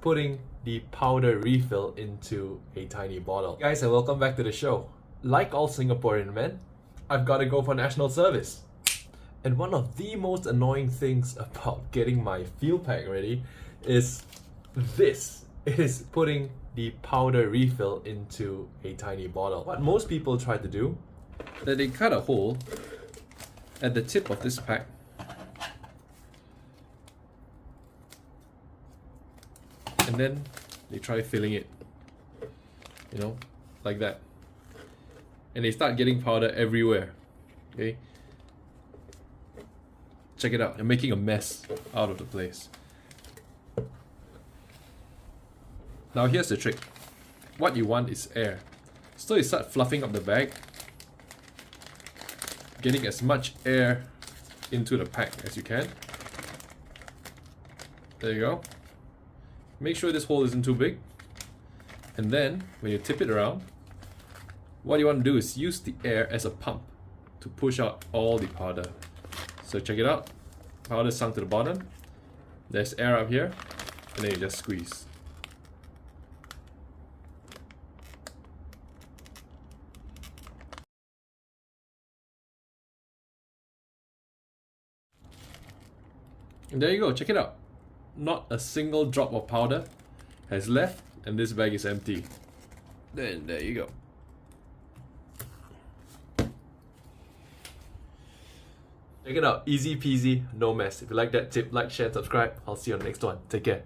putting the powder refill into a tiny bottle. Guys, and welcome back to the show. Like all Singaporean men, I've got to go for national service. And one of the most annoying things about getting my field pack ready is this. It is putting the powder refill into a tiny bottle. What most people try to do, that they cut a hole at the tip of this pack and then they try filling it, like that, and they start getting powder everywhere. Okay, check it out. They're making a mess out of the place. Now here's the trick. What you want is air, so you start fluffing up the bag, getting as much air into the pack as you can. There you go. Make sure this hole isn't too big. And then, when you tip it around, what you want to do is use the air as a pump to push out all the powder. So check it out. Powder sunk to the bottom. There's air up here. And then you just squeeze. And there you go, check it out. Not a single drop of powder has left, and this bag is empty. Then there you go. Check it out, easy peasy, no mess. If you like that tip, like, share, subscribe. I'll see you on the next one. Take care.